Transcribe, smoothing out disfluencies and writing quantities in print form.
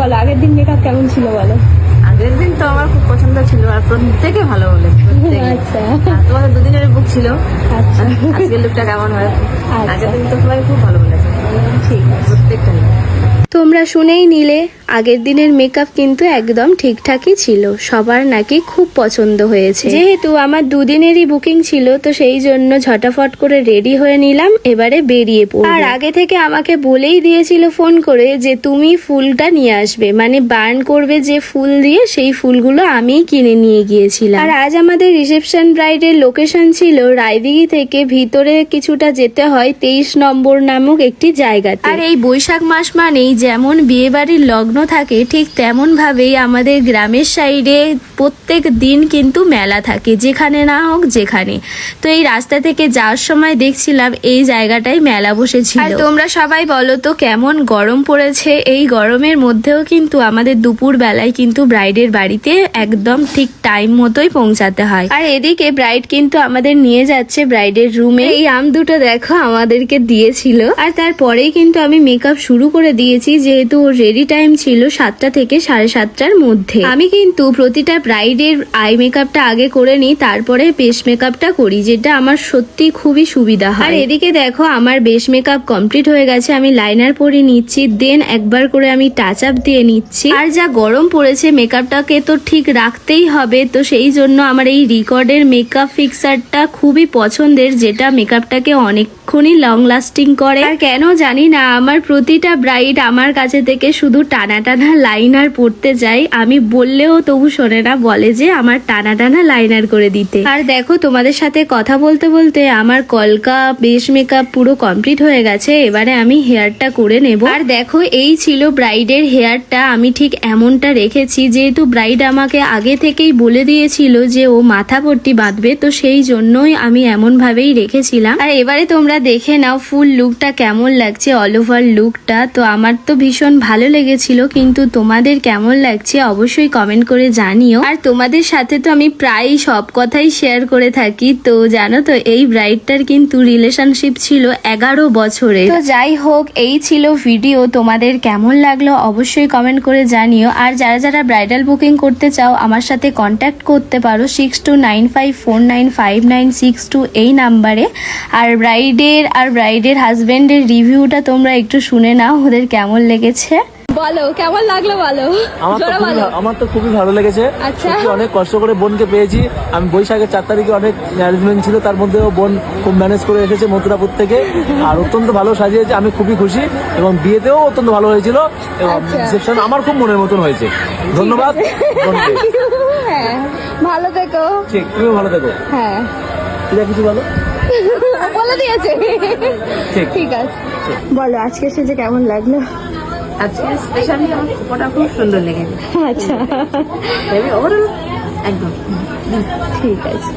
বলো, আগের দিন মেকআপ কেমন ছিল বলো? আগের দিন তো আমার খুব পছন্দ ছিল, আর প্রত্যেকে ভালো বলে। আচ্ছা তোমাদের দুদিনের বুক ছিল, আচ্ছা আজকের লুকটা কেমন হয়? আচ্ছা। আগের দিন তো সবাই খুব ভালো বলেছে, ঠিক আছে। প্রত্যেকটা নিয়ে। তোমরা শুনেই নিলে আগের দিনের মেকআপ কিন্তু একদম ঠিকঠাকই ছিল, সবার নাকি খুব পছন্দ হয়েছে। যেহেতু আমার দুদিনেরই বুকিং ছিল তো সেই জন্য ঝটাফট করে রেডি হয়ে নিলাম, এবারে বেরিয়ে পড়ব। আর আগে থেকে আমাকে বলেই দিয়েছিল ফোন করে যে তুমি ফুলটা নিয়ে আসবে, মানে বার্ন করবে যে ফুল দিয়ে, সেই ফুলগুলো আমিই কিনে নিয়ে গিয়েছিলাম। আর আজ আমাদের রিসেপশন ব্রাইডের লোকেশন ছিল রায়দিঘি থেকে ভিতরে কিছুটা যেতে হয় 23 নম্বর নামক একটি জায়গাতে। আর এই বৈশাখ মাস মানেই যেমন বিয়ে বাড়ির লগ্ন থাকে, ঠিক তেমন ভাবেই আমাদের গ্রামের সাইডে প্রত্যেক দিন কিন্তু মেলা থাকে, যেখানে না হোক যেখানে। তো এই রাস্তা থেকে যাওয়ার সময় দেখছিলাম এই জায়গাটায় মেলা বসেছিল। আর তোমরা সবাই বলো তো কেমন গরম পড়েছে। এই গরমের মধ্যেও কিন্তু আমাদের দুপুর বেলায় কিন্তু ব্রাইডের বাড়িতে একদম ঠিক টাইম মতোই পৌঁছাতে হয়। আর এদিকে ব্রাইড কিন্তু আমাদের নিয়ে যাচ্ছে ব্রাইডের রুমে। এই আম দুটো দেখো আমাদেরকে দিয়েছিল। আর তারপরেই কিন্তু আমি মেকআপ শুরু করে দিয়েছি, যেহেতু ওর রেডি টাইম ছিল 7টা থেকে 7:30টার মধ্যে। আমি কিন্তু প্রতিটা ব্রাইডের আই মেকআপটা আগে করে নিই, তারপরে বেস মেকআপটা করি, যেটা আমার সত্যি খুবই সুবিধা হয়। আর এদিকে দেখো আমার বেস মেকআপ কমপ্লিট হয়ে গেছে, আমি লাইনার পরে নিচ্ছি, দেন একবার করে আমি টাচ আপ দিয়ে নিচ্ছি। আর যা গরম পড়েছে মেকআপটাকে তো ঠিক রাখতেই হবে, তো সেই জন্য আমার এই রিকর্ডের মেকআপ ফিক্সারটা খুবই পছন্দের, যেটা মেকআপটাকে অনেকক্ষণই লং লাস্টিং করে। আর কেন জানি না আমার প্রতিটা ব্রাইড আমার কাছে থেকে শুধু টানা টানা লাইনার পড়তে যায়, আমি বললেও তবু শোনে না, বলে যে আমার টানা টানা লাইনার করে দিতে। আর দেখো তোমাদের সাথে কথা বলতে বলতে আমার কলকা বেস মেকআপ পুরো কমপ্লিট হয়ে গেছে, এবারে আমি হেয়ারটা করে নেব। আর দেখো এই ছিল ব্রাইডের হেয়ারটা, আমি ঠিক এমনটা রেখেছি, যেহেতু ব্রাইড আমাকে আগে থেকেই বলে দিয়েছিল যে ও মাথা পট্টি বাঁধবে, তো সেই জন্যই আমি এমন ভাবেই রেখেছিলাম। আর এবারে তোমরা দেখে নাও ফুল লুকটা কেমন লাগছে, অল ওভার লুকটা। তো আমার তো ভীষণ ভালো লেগেছিল, কিন্তু তোমাদের কেমন লাগছে অবশ্যই কমেন্ট করে জানিও। আর তোমাদের সাথে তো আমি প্রায় সব কথাই শেয়ার করে থাকি, তো জানো তো এই ব্রাইডটার কিন্তু রিলেশনশিপ ছিল 11 বছরের। তো যাই হোক, এই ছিল ভিডিও, তোমাদের কেমন লাগলো অবশ্যই কমেন্ট করে জানিও। আর যারা যারা ব্রাইডাল বুকিং করতে চাও আমার সাথে কন্ট্যাক্ট করতে পারো 6295495962 এই নাম্বারে। আর ব্রাইডের হাজবেন্ডের রিভিউটা তোমরা একটু শুনে নাও, ওদের কেমন লেগেছে। বলো কেমন লাগলো বলো। আমার তো খুবই ভালো লেগেছে। আচ্ছা। সত্যি অনেক কষ্ট করে বোনকে পেয়েছি আমি। বৈশাখের 4 তারিখে অনেক ম্যানেজমেন্ট ছিল, তার মধ্যেও বোন খুব ম্যানেজ করে এসেছে মথুরাপুর থেকে, আর অত্যন্ত ভালো সাজিয়েছে, আমি খুবই খুশি। এবং বিয়েতেও অত্যন্ত ভালো হয়েছিল, এবং আচ্ছা। রিসেপশন আমার খুব মনের মতন হয়েছে। ধন্যবাদ বোনকে। হ্যাঁ ভালো থেকো। ঠিক, তুমিও ভালো থেকো। হ্যাঁ ঠিক আছে, কিছু বলো। বলে দিয়েছে। ঠিক আছে, বলো আজকে সেজে কেমন লাগলো? আজকে স্পেশালি আমার ফটোটা খুব সুন্দর লেগেছে। আচ্ছা ওভারঅল একদম ঠিক আছে।